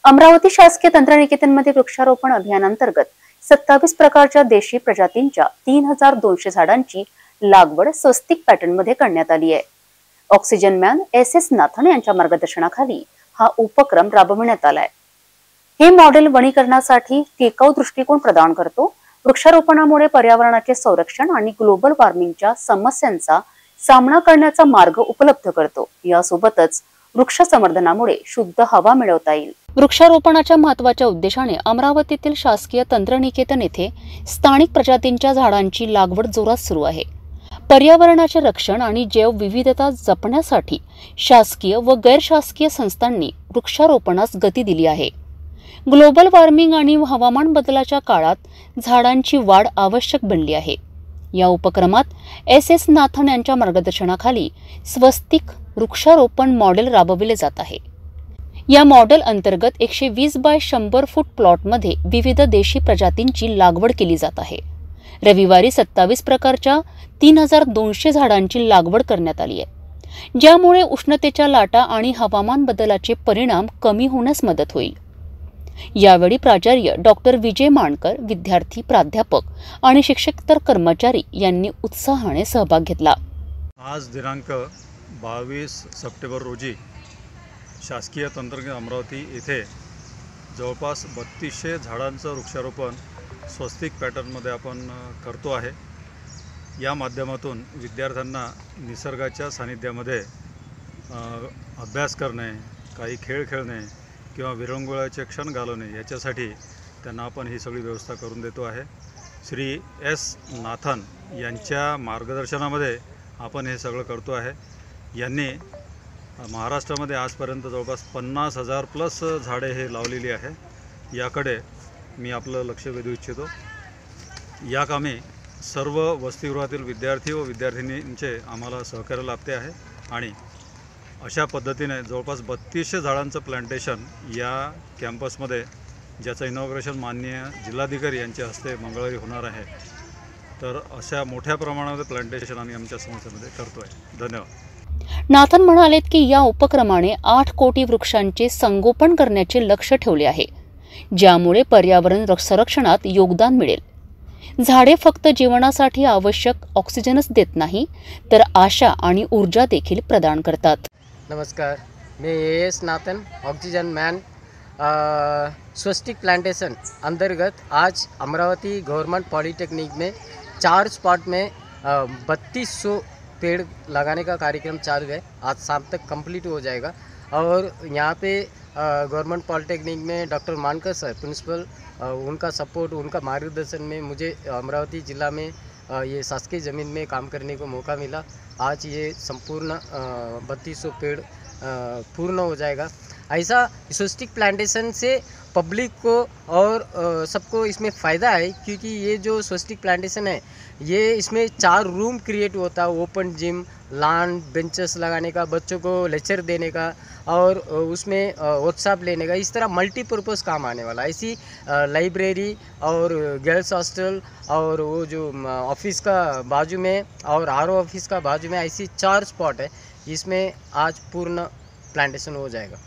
अमरावती शासकीय तंत्रनिकेतनमध्ये वृक्षारोपण अभियानांतर्गत 27 प्रकारच्या देशी प्रजातींच्या 3200 झाडांची लागवड स्वस्तिक पॅटर्न मध्ये करण्यात आली आहे। ऑक्सिजन मॅन एस नाथन यांच्या मार्गदर्शनाखाली हा उपक्रम राबविण्यात आलाय। हे मॉडेल वनीकरणासाठी टिकाऊ दृष्टिकोन प्रदान करतो। वृक्षारोपणामुळे पर्यावरणाचे संरक्षण आणि ग्लोबल वॉर्मिंगच्या समस्यांचा सामना करण्याचा मार्ग उपलब्ध करतो। यासोबतच वृक्ष संवर्धनामुळे शुद्ध हवा मिळवता येईल। वृक्षारोपणाच्या महत्त्वाच्या उद्देशाने अमरावतीतील शासकीय तंत्रनिकेतन येथे स्थानिक प्रजातींच्या झाडांची लागवड जोरात सुरू आहे। पर्यावरणाचे रक्षण आणि जैवविविधता जपण्यासाठी शासकीय व गैरशासकीय संस्थांनी वृक्षारोपणास गती दिली आहे। ग्लोबल वॉर्मिंग आणि हवामान बदलाच्या काळात झाडांची वाढ आवश्यक बनली आहे। या उपक्रमात एस नाथन यांच्या मार्गदर्शनाखाली स्वस्तिक वृक्षारोपण मॉडेल राबविले जात आहे। या मॉडेल अंतर्गत 120 बाय 100 फूट प्लॉटमध्ये विविध देशी प्रजातींची लागवड केली जात आहे। रविवारी 27 प्रकारच्या 3200 झाडांची लागवड करण्यात आली आहे, ज्यामुळे उष्णतेच्या लाटा आणि हवामान बदलाचे परिणाम कमी होण्यास मदत होईल। यावेळी प्राचार्य डॉक्टर विजय माणकर, विद्यार्थी, प्राध्यापक आणि शिक्षकेतर कर्मचारी यांनी उत्साहाने सहभाग घेतला। आज दिनांक 22 सप्टेंबर रोजी शासकीय तंत्रज्ञान अमरावती येथे जवळपास 3200 झाडांचं वृक्षारोपण स्वस्तिक पॅटर्नमध्ये आपण करतो आहे। या माध्यमातून विद्यार्थ्यांना निसर्गाच्या सानिध्यामध्ये अभ्यास करणे, काही खेळ खेळणे किंवा विरंगुळ्याचे क्षण घालवणे याच्यासाठी त्यांना आपण ही सगळी व्यवस्था करून देतो आहे। श्री एस नाथन यांच्या मार्गदर्शनामध्ये आपण हे सगळं करतो आहे। यांनी महाराष्ट्रामध्ये आजपर्यंत जवळपास 50,000 प्लस झाडे हे लावलेली आहे। याकडे मी आपलं लक्ष वेधू इच्छितो। या कामी सर्व वसतिगृहातील विद्यार्थी व विद्यार्थिनींचे आम्हाला सहकार्य लाभते आहे आणि अशा पद्धतीने जवळपास 3200 झाडांचं प्लांटेशन या कॅम्पसमध्ये, ज्याचं इनॉग्रेशन माननीय जिल्हाधिकारी यांच्या हस्ते मंगळवारी होणार आहे। तर अशा मोठ्या प्रमाणामध्ये प्लांटेशन आम्ही आमच्या संस्थेमध्ये करतो आहे। धन्यवाद। नाथन म्हणालेत की या उपक्रमाने 8 कोटी वृक्षांचे संगोपन करण्याचे लक्ष्य ठेवले आहे, ज्यामुळे पर्यावरण संरक्षणात योगदान मिळेल। झाडे फक्त जीवनासाठी आवश्यक ऑक्सिजनच देत नाही, तर आशा आणि ऊर्जा देखील प्रदान करतात। नमस्कार, मैं एस नाथन, ऑक्सीजन मैन स्वस्तिक प्लांटेशन अंतर्गत आज अमरावती गवर्नमेंट पॉलिटेक्निक में 4 स्पॉट में 3200 पेड़ लगाने का कार्यक्रम चालू है। आज शाम तक कंप्लीट हो जाएगा और यहाँ पे गवर्नमेंट पॉलिटेक्निक में डॉक्टर मानकर सर प्रिंसिपल, उनका सपोर्ट, उनका मार्गदर्शन में मुझे अमरावती ज़िला में ये शासकीय ज़मीन में काम करने को मौका मिला। आज ये संपूर्ण 3200 पेड़ पूर्ण हो जाएगा। ऐसा स्वस्तिक प्लांटेशन से पब्लिक को और सबको इसमें फ़ायदा है, क्योंकि ये जो स्वस्तिक प्लांटेशन है ये इसमें 4 रूम क्रिएट होता है। ओपन जिम, लॉन, बेंचेस लगाने का, बच्चों को लेक्चर देने का और उसमें वर्कशॉप लेने का, इस तरह मल्टीपर्पज़ काम आने वाला। ऐसी लाइब्रेरी और गर्ल्स हॉस्टल और वो जो ऑफिस का बाजू में और आरओ ऑफिस का बाजू में ऐसी 4 स्पॉट है। इसमें आज पूर्ण प्लांटेशन हो जाएगा।